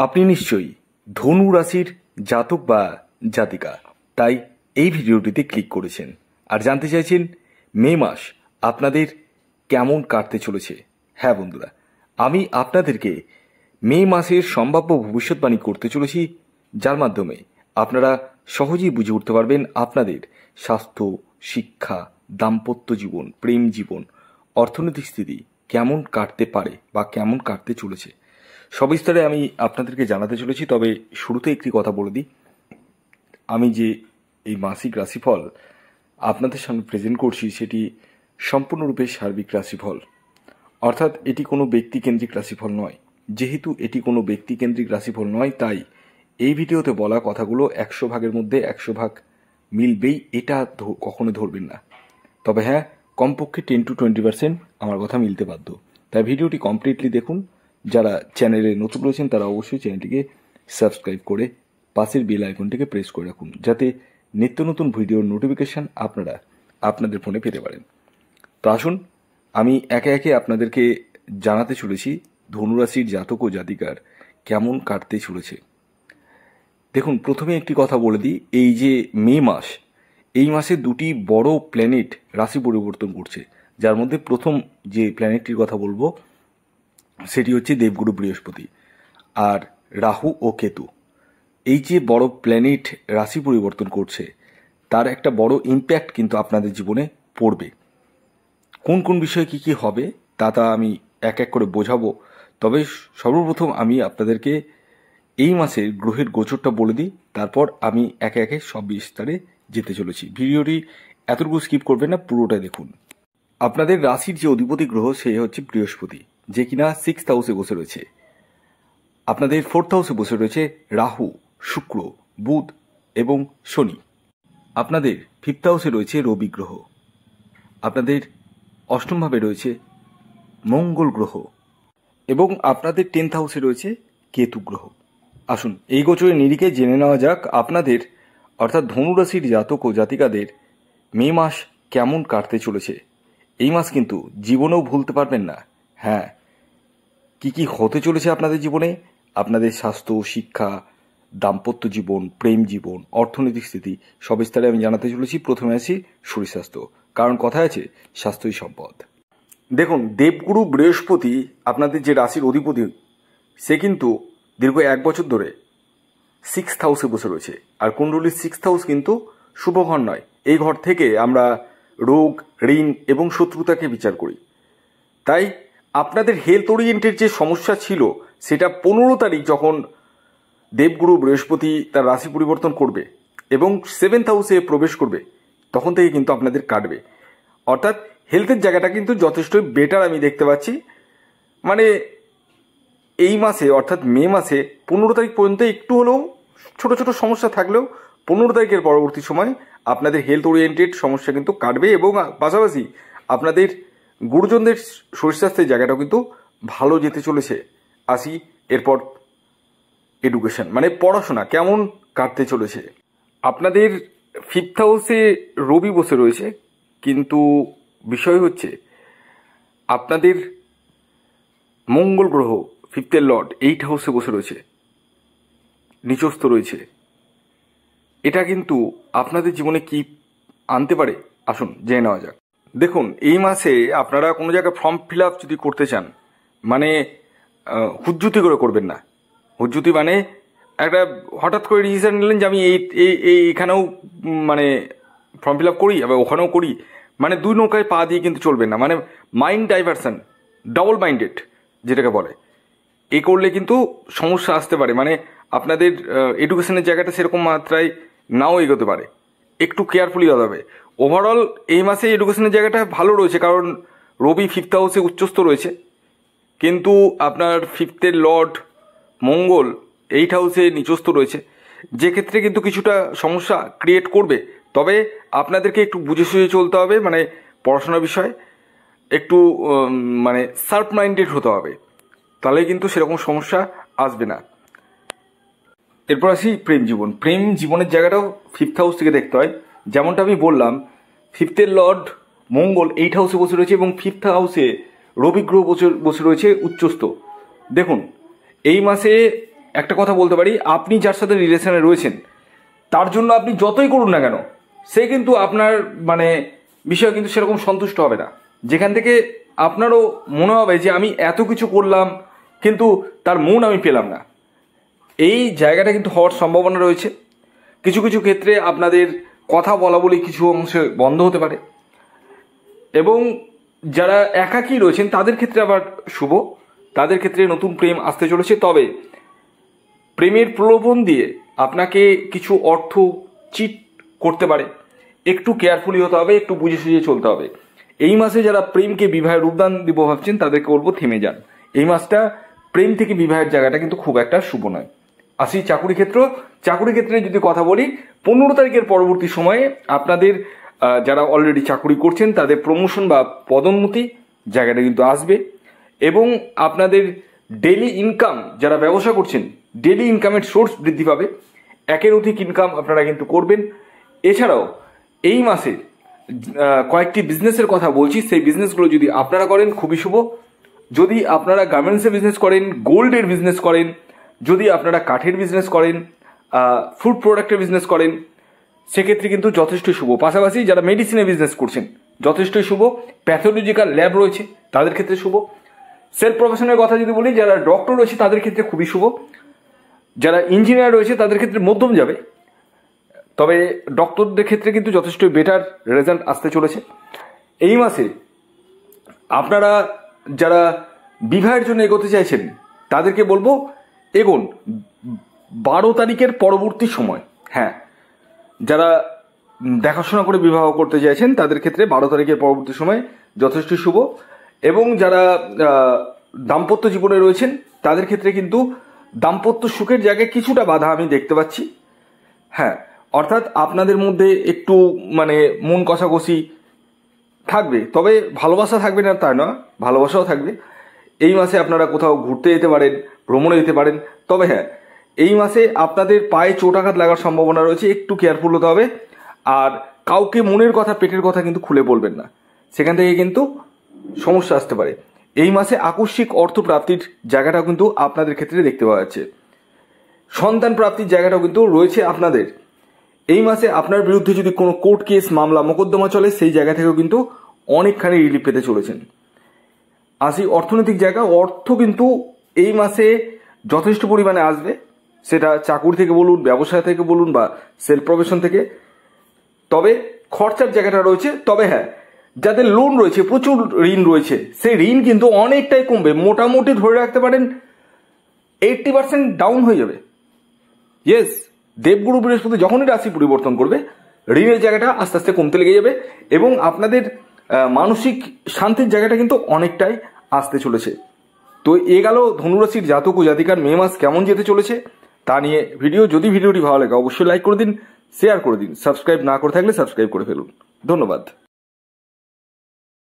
আপনি নিশ্চয়ই ধনু রাশির জাতক বা জাতিকা, তাই এই ভিডিওটিতে ক্লিক করেছেন আর জানতে চাইছেন মে মাস আপনাদের কেমন কাটতে চলেছে। হ্যাঁ বন্ধুরা, আমি আপনাদেরকে মে মাসের সম্ভাব্য ভবিষ্যৎবাণী করতে চলেছি, যার মাধ্যমে আপনারা সহজেই বুঝে উঠতে পারবেন আপনাদের স্বাস্থ্য, শিক্ষা, দাম্পত্য জীবন, প্রেম জীবন, অর্থনৈতিক স্থিতি কেমন কাটতে পারে বা কেমন কাটতে চলেছে। সবিস্তারে আমি আপনাদেরকে জানাতে চলেছি। তবে শুরুতে একটি কথা বলে দিই, আমি যে এই মাসিক রাশিফল আপনাদের সামনে প্রেজেন্ট করছি সেটি সম্পূর্ণরূপে সার্বিক রাশিফল, অর্থাৎ এটি কোনো ব্যক্তিকেন্দ্রিক রাশিফল নয়। যেহেতু এটি কোনো ব্যক্তিকেন্দ্রিক রাশিফল নয়, তাই এই ভিডিওতে বলা কথাগুলো 100 ভাগের মধ্যে 100 ভাগ মিলবেই, এটা কখনো ধরবেন না। তবে হ্যাঁ, কমপক্ষে 10 to 20% আমার কথা মিলতে বাধ্য। তাই ভিডিওটি কমপ্লিটলি দেখুন। যারা চ্যানেলে নতুন রয়েছেন তারা অবশ্যই চ্যানেলটিকে সাবস্ক্রাইব করে পাশের বেল আইকনটিকে প্রেস করে রাখুন, যাতে নিত্য নতুন ভিডিওর নোটিফিকেশন আপনারা আপনাদের ফোনে পেতে পারেন। তো আসুন, আমি একে একে আপনাদেরকে জানাতে চলেছি ধনুরাশির জাতক ও জাতিকার কেমন কাটতে চলেছে। দেখুন, প্রথমে একটি কথা বলে দিই, এই যে মে মাস, এই মাসে দুটি বড় প্ল্যানেট রাশি পরিবর্তন করছে, যার মধ্যে প্রথম যে প্ল্যানেটটির কথা বলবো সেটি হচ্ছে দেবগুরু বৃহস্পতি আর রাহু ও কেতু। এই যে বড় প্ল্যানেট রাশি পরিবর্তন করছে তার একটা বড় ইম্প্যাক্ট কিন্তু আপনাদের জীবনে পড়বে। কোন কোন বিষয়ে কি কি হবে তা আমি এক এক করে বোঝাবো। তবে সর্বপ্রথম আমি আপনাদেরকে এই মাসের গ্রহের গোচরটা বলে দিই, তারপর আমি একে একে সব বিস্তারে যেতে চলেছি। ভিডিওটি এতটুকু স্কিপ করবেন না, পুরোটাই দেখুন। আপনাদের রাশির যে অধিপতি গ্রহ সে হচ্ছে বৃহস্পতি, যে কিনা 6th হাউসে বসে রয়েছে। আপনাদের 4th হাউসে বসে রয়েছে রাহু, শুক্র, বুধ এবং শনি। আপনাদের 5th হাউসে রয়েছে রবি গ্রহ। আপনাদের 8ম ভাবে রয়েছে মঙ্গল গ্রহ এবং আপনাদের 10th হাউসে রয়েছে কেতু গ্রহ। আসুন, এই গোচরের নিরিখে জেনে নেওয়া যাক আপনাদের অর্থাৎ ধনুরাশির জাতক ও জাতিকাদের মে মাস কেমন কাটতে চলেছে। এই মাস কিন্তু জীবনেও ভুলতে পারবেন না। হ্যাঁ, কি কি হতে চলেছে আপনাদের জীবনে, আপনাদের স্বাস্থ্য, শিক্ষা, দাম্পত্য জীবন, প্রেম জীবন, অর্থনৈতিক স্থিতি সবিস্তারে আমি জানাতে চলেছি। প্রথমে আসি শরীর স্বাস্থ্য, কারণ কথায় আছে স্বাস্থ্যই সম্পদ। দেখুন, দেবগুরু বৃহস্পতি আপনাদের যে রাশির অধিপতি, সে কিন্তু দীর্ঘ 1 বছর ধরে 6th হাউসে বসে রয়েছে। আর কুণ্ডলীর 6th হাউস কিন্তু শুভ ঘর নয়। এই ঘর থেকে আমরা রোগ, ঋণ এবং শত্রুতাকে বিচার করি। তাই আপনাদের হেলথ ওরিয়েন্টেড যে সমস্যা ছিল সেটা 15 তারিখ যখন দেবগুরু বৃহস্পতি তার রাশি পরিবর্তন করবে এবং 7th হাউসে প্রবেশ করবে, তখন থেকে কিন্তু আপনাদের কাটবে। অর্থাৎ হেলথের জায়গাটা কিন্তু যথেষ্ট বেটার আমি দেখতে পাচ্ছি। মানে এই মাসে অর্থাৎ মে মাসে 15 তারিখ পর্যন্ত একটু হলেও ছোট ছোট সমস্যা থাকলেও 15 তারিখের পরবর্তী সময় আপনাদের হেলথ ওরিয়েন্টেড সমস্যা কিন্তু কাটবে এবং পাশাপাশি আপনাদের গুরুজনদের শরীর স্বাস্থ্যের জায়গাটাও কিন্তু ভালো যেতে চলেছে। আসি এরপর এডুকেশন, মানে পড়াশোনা কেমন কাটতে চলেছে। আপনাদের 5th হাউসে রবি বসে রয়েছে, কিন্তু বিষয় হচ্ছে আপনাদের মঙ্গল গ্রহ 5th লর্ড 8th হাউসে বসে রয়েছে, নিচস্থ রয়েছে। এটা কিন্তু আপনাদের জীবনে কি আনতে পারে আসুন জেনে নেওয়া যাক। দেখুন, এই মাসে আপনারা কোনো জায়গায় ফর্ম ফিল আপ যদি করতে চান, মানে হুজ্জুতি করে করবেন না। হুজ্জুতি মানে একটা হঠাৎ করে ডিসিশন নিলেন যে আমি এইখানেও মানে ফর্ম ফিল আপ করি আবার ওখানেও করি, মানে দুই নৌকায় পা দিয়ে কিন্তু চলবেন না। মানে মাইন্ড ডাইভারশন, ডাবল মাইন্ডেড যেটাকে বলে, এই করলে কিন্তু সমস্যা আসতে পারে। মানে আপনাদের এডুকেশনের জায়গাটা সেরকম মাত্রায় নাও এগোতে পারে, একটু কেয়ারফুলি হতে হবে। ওভারঅল এই মাসে এডুকেশনের জায়গাটা ভালো রয়েছে, কারণ রবি 5th হাউসে উচ্চস্থ রয়েছে, কিন্তু আপনার 5th লর্ড মঙ্গল 8th হাউসে নিচস্থ রয়েছে, যে ক্ষেত্রে কিন্তু কিছুটা সমস্যা ক্রিয়েট করবে। তবে আপনাদেরকে একটু বুঝে সুঝে চলতে হবে, মানে পড়াশোনার বিষয়ে একটু মানে শার্প মাইন্ডেড হতে হবে, তাহলে কিন্তু সেরকম সমস্যা আসবে না। এরপর আসি প্রেম জীবন। প্রেম জীবনের জায়গাটাও 5th হাউস থেকে দেখতে হয়। যেমনটা আমি বললাম, 5th লর্ড মঙ্গল 8th হাউসে বসে রয়েছে এবং 5th হাউসে রবি গ্রহ বসে রয়েছে উচ্চস্থ। দেখুন, এই মাসে একটা কথা বলতে পারি, আপনি যার সাথে রিলেশনে রয়েছেন তার জন্য আপনি যতই করুন না কেন, সে কিন্তু আপনার মানে বিষয়ে কিন্তু সেরকম সন্তুষ্ট হবে না। যেখান থেকে আপনারও মনে হবে যে আমি এত কিছু করলাম কিন্তু তার মন আমি পেলাম না, এই জায়গাটা কিন্তু হওয়ার সম্ভাবনা রয়েছে। কিছু কিছু ক্ষেত্রে আপনাদের কথা বলা বলি কিছু অংশে বন্ধ হতে পারে, এবং যারা একাকী রয়েছেন তাদের ক্ষেত্রে আবার শুভ, তাদের ক্ষেত্রে নতুন প্রেম আসতে চলেছে। তবে প্রেমের প্রলোভন দিয়ে আপনাকে কিছু অর্থ চিট করতে পারে, একটু কেয়ারফুলি হতে হবে, একটু বুঝে সুঝে চলতে হবে। এই মাসে যারা প্রেমকে বিবাহের রূপদান দিব ভাবছেন তাদেরকে বলবো থেমে যান। এই মাসটা প্রেম থেকে বিবাহের জায়গাটা কিন্তু খুব একটা শুভ নয়। আসি চাকুরি ক্ষেত্র। চাকুরি ক্ষেত্রে যদি কথা বলি, 15 তারিখের পরবর্তী সময়ে আপনাদের যারা অলরেডি চাকুরি করছেন তাদের প্রমোশন বা পদোন্নতি জায়গাটা কিন্তু আসবে, এবং আপনাদের ডেলি ইনকাম, যারা ব্যবসা করছেন ডেলি ইনকামের সোর্স বৃদ্ধি পাবে, একের অধিক ইনকাম আপনারা কিন্তু করবেন। এছাড়াও এই মাসে কয়েকটি বিজনেসের কথা বলছি, সেই বিজনেসগুলো যদি আপনারা করেন খুবই শুভ। যদি আপনারা গার্মেন্টসের বিজনেস করেন, গোল্ডের বিজনেস করেন, যদি আপনারা কাঠের বিজনেস করেন, ফুড প্রোডাক্টের বিজনেস করেন, সেক্ষেত্রে কিন্তু যথেষ্টই শুভ। পাশাপাশি যারা মেডিসিনের বিজনেস করছেন যথেষ্টই শুভ। প্যাথোলজিক্যাল ল্যাব রয়েছে তাদের ক্ষেত্রে শুভ। সেলফ প্রফেশনের কথা যদি বলি, যারা ডক্টর রয়েছে তাদের ক্ষেত্রে খুবই শুভ। যারা ইঞ্জিনিয়ার রয়েছে তাদের ক্ষেত্রে মধ্যম যাবে, তবে ডক্টরদের ক্ষেত্রে কিন্তু যথেষ্ট বেটার রেজাল্ট আসতে চলেছে। এই মাসে আপনারা যারা বিবাহের জন্য এগোতে চাইছেন তাদেরকে বলবো এগোন 12 তারিখের পরবর্তী সময়। হ্যাঁ, যারা দেখাশোনা করে বিবাহ করতে চাইছেন তাদের ক্ষেত্রে 12 তারিখের পরবর্তী সময় যথেষ্ট শুভ, এবং যারা দাম্পত্য জীবনে রয়েছেন তাদের ক্ষেত্রে কিন্তু দাম্পত্য সুখের জায়গায় কিছুটা বাধা আমি দেখতে পাচ্ছি। হ্যাঁ, অর্থাৎ আপনাদের মধ্যে একটু মানে মন কষাকষি থাকবে, তবে ভালোবাসা থাকবে না তা নয়, ভালোবাসাও থাকবে। এই মাসে আপনারা কোথাও ঘুরতে যেতে পারেন, ভ্রমণে যেতে পারেন। তবে হ্যাঁ, এই মাসে আপনাদের পায়ে চোটাঘাত লাগার সম্ভাবনা রয়েছে, একটু কেয়ারফুল হতে হবে। আর কাউকে মনের কথা পেটের কথা কিন্তু খুলে বলবেন না, সেখান থেকে কিন্তু সমস্যা আসতে পারে। এই মাসে আকস্মিক অর্থ প্রাপ্তির জায়গাটাও কিন্তু আপনাদের ক্ষেত্রে দেখতে পাওয়া যাচ্ছে। সন্তান প্রাপ্তির জায়গাটাও কিন্তু রয়েছে আপনাদের। এই মাসে আপনার বিরুদ্ধে যদি কোনো কোর্ট কেস, মামলা, মোকদ্দমা চলে, সেই জায়গা থেকেও কিন্তু অনেকখানি রিলিফ পেতে চলেছেন। আসি অর্থনৈতিক জায়গা। অর্থ কিন্তু এই মাসে যথেষ্ট পরিমাণে আসবে, সেটা চাকুরি থেকে বলুন, ব্যবসা থেকে বলুন, বা সেলফ প্রফেশন থেকে। তবে খরচার জায়গাটা রয়েছে। তবে হ্যাঁ, যাদের লোন রয়েছে, প্রচুর ঋণ রয়েছে, সেই ঋণ কিন্তু অনেকটাই কমবে। মোটামুটি ধরে রাখতে পারেন 80% ডাউন হয়ে যাবে। ইয়েস, দেবগুরু বৃহস্পতি যখনই রাশি পরিবর্তন করবে, ঋণের জায়গাটা আস্তে আস্তে কমতে লেগে যাবে, এবং আপনাদের মানসিক শান্তির জায়গাটা কিন্তু অনেকটাই আসতে চলেছে। তো এ গেল ধনুরাশির জাতক ও জাতিকার মে মাস কেমন যেতে চলেছে তা নিয়ে ভিডিও। যদি ভিডিওটি ভালো লাগে অবশ্যই লাইক করে দিন, শেয়ার করে দিন, সাবস্ক্রাইব না করে থাকলে সাবস্ক্রাইব করে ফেলুন। ধন্যবাদ।